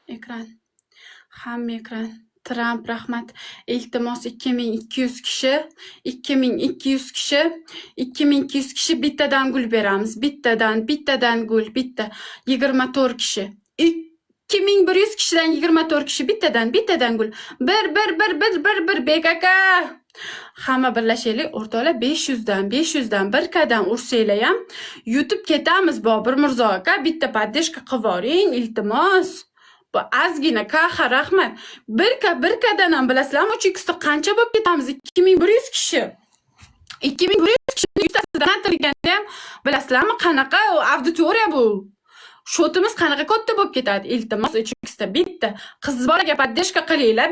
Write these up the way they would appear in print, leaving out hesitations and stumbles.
Ekran. Hamma ekran. Trump rahmat. Iltimos 2200 kishi, 2200 kishi, 2200 kishi bittadan gul beramiz. Bittadan gul, bitta. 24 kishi. 2100 kishidan 24 kishi bittadan gul. Bir bek aka. Hamma birlashaylik, o'rtoqlar 500dan bir qadam ursanglar ham yutib ketamiz. Bobur Mirzo aka, bitta podдержка qilib yuboring, iltimos. Bu ozgina kaxa rahmat. Bir qadam ham bilasizlarmi? 3x da qancha bo'lib ketamiz? 2100 kishi. 2100 kishini yutasidan qantalganda ham bilasizlarmi qanaqa auditoriya bu? Shotimiz qanaqa katta bo'lib ketadi? Iltimos 3x da bitta qiz bolaga podдержка qilinglar,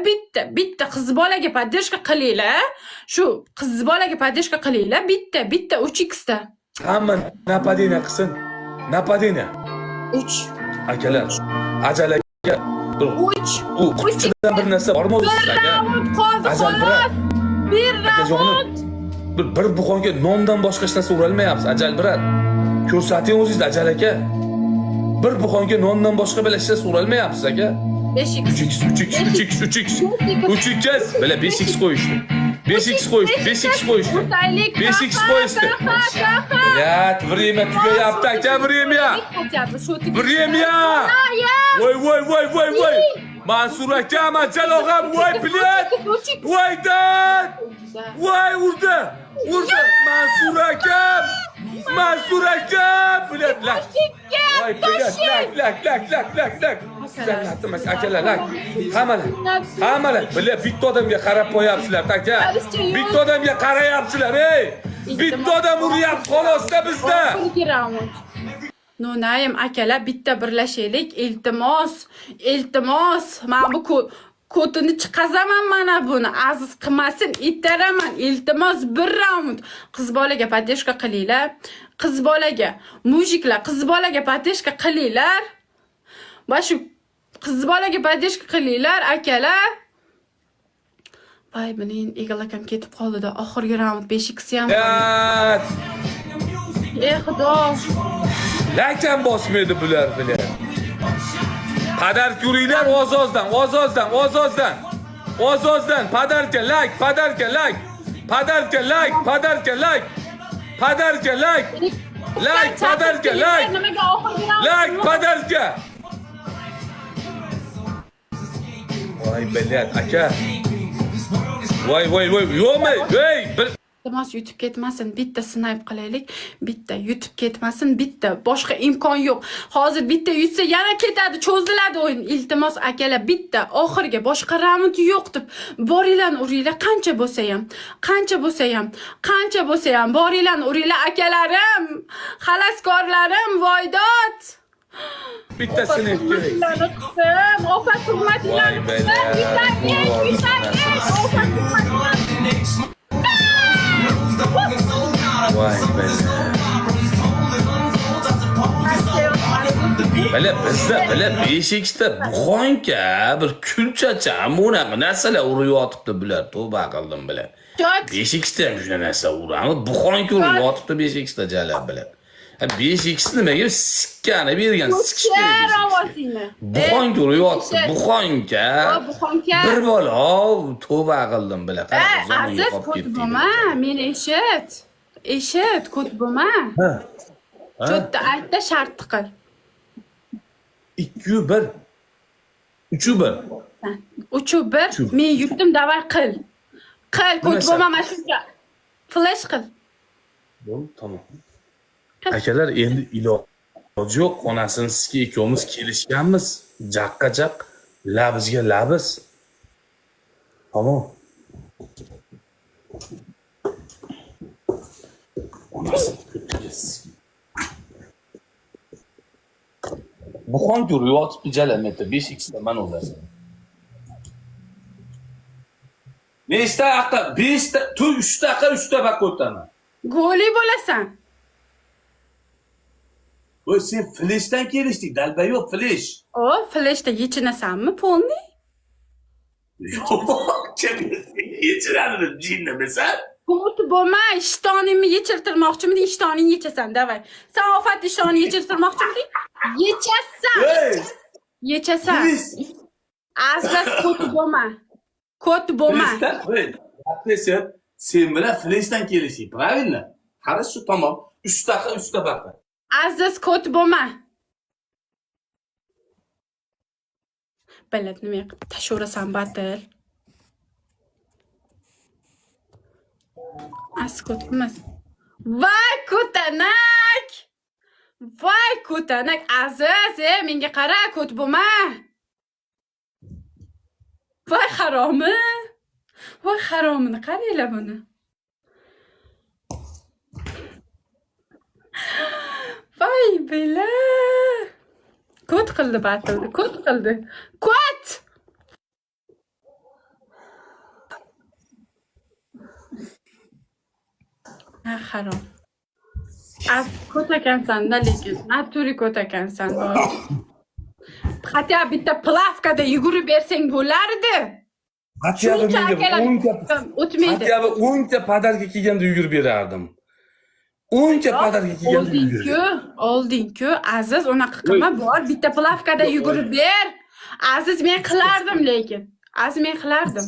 bitta qiz bolaga podдержка qilinglar. Shu qiz bolaga podдержка qilinglar, bitta 3x da. Hamma napadina qilsin. Napadina. 3 Akalar, ajalaga 3 u uchdan bir narsa bormi sizlarga? Ajal bir raund. Bir buxonga nondan boshqa hech narsa urolmayapsiz. Ajal birat. Ko'rsating o'zingiz ajal aka. Bir buxonga nondan boshqa hech narsa urolmayapsiz aka. 3x. Bela 5x qo'yishdi. 5x qo'yishdi. 5x qo'yishdi. Ya, время tugayapti aka, время. Время. Voy. Mansur aka, Majal og'am, voy bilet. Voy dad. Voy urdi. Mansur aka, bilet lak. Voy bilet lak. Sanatimiz akalar lak. Hammalar. Bilet bitta odamga qarab qo'yapsizlar aka. Bitta odamga qarayapsizlar, ey. Bitta odam uryapti xolosda bizda. Nonayim akalar, bitta birlashaylik, iltimos. Men bu kodini chiqazaman, mana buni aziz qilmasin, itaraman. Iltimos bir raund. Qiz bolaga podдержка qilinglar. Qiz bolaga, mujiklar, qiz bolaga podдержка qilinglar. Va shu qiz bolaga podдержка qilinglar akalar. Voy, mening Egal akam ketib qoldi-da. Oxirgi raund 5x ham. Xudo. Lakam bosmaydi bular bilan. Padarka uringlar ozozdan. Padarka like. Voy bilat aka. Voy. Yo'qmi? Hey, Iltimos yutib ketmasin, bitta snipe qilaylik. Bitta yutib ketmasin, bitta. Boshqa imkon yo'q. Hozir bitta yutsa yana ketadi, cho'ziladi o'yin. Iltimos akalar, bitta oxirgi boshqa raund yo'q deb boringlar uringlar, qancha bo'lsa ham boringlar uringlar akalarim, xalaskorlarim, voydod. bittasini kerak. Ofat hurmatlarini Voy bala bizda 5xda buxonka bir kulchacha bunaqa narsalar uriyotibdi bular. Tavba qildim bilan. 5xda ham shuna narsa uramiz. Buxonka uriyotibdi 5xda jalab bilan. 5x nimaga sikkani bergan sikishga. Buxonka uriyotibdi. Buxonka. Bir bola tavba qildim bilan. Aziz kutboma, men eshit kutboma. Cho'tta aytda shart qil. 2-1. 3-1. 3-1. Men yutdim, davay qil. Kutboma mana shunga. Flash qil. Tamam. Akalar, endi iloji yo'q. Onasini sizga ikkovimiz kelishganmiz. Jaqqa-jaq, labizga labiz. Tamam. Onasi kutdingiz. Buxon ko'ryapti jalameti 5x da man o'lasan. Nechta aqa 5 ta, 3 ta aqa 3 ta bak o'taman. Goli bo'lasan. Voy sen flashdan kelishdik, dalba yo'q flash. Flashda yechinasanmi, polni? Yo'q, yechiradi jinnimisan. Kutboma, ishtoningni yechirtirmoqchimiding? Ishtoningni yechasan, davay. Sen ofat ishtoningni yechirtirmoqchimiding? Yechasan. Yechasan. Flis. Aziz ko't bo'lma. Ko't bo'lma. Flisdan, Professor, sen bilan Flisdan kelishing, правильно? Хорошо, tamam. 3 daqiqa, 3 baqa. Aziz ko't bo'lma. Bilib nima qilib tashurasan batil. Aziz ko't emas. Voy ko'tanak! Voy ko'tanak, Aziz, menga qara, ko't bo'lma. Voy haromi. Voy haromini qaranglar buni. Voy bela. Ko't qildi batilni, ko't qildi. Ko't! Ha, harom. Az ko't ekansan-da, lekin naturi ko't ekansan. Hatto bitta plavkada yugurib bersang bo'lardi. Hatyobi menga 'O'tmaydi. Hatyobi 10 ta podarka kelganda yugurib berardim. 10 ta podarka kelganda yugurib. Olding-ku, Aziz, unaqa qilma, bor bitta plavkada yugurib ber. Aziz, men qilardim lekin. Aziz, men qilardim.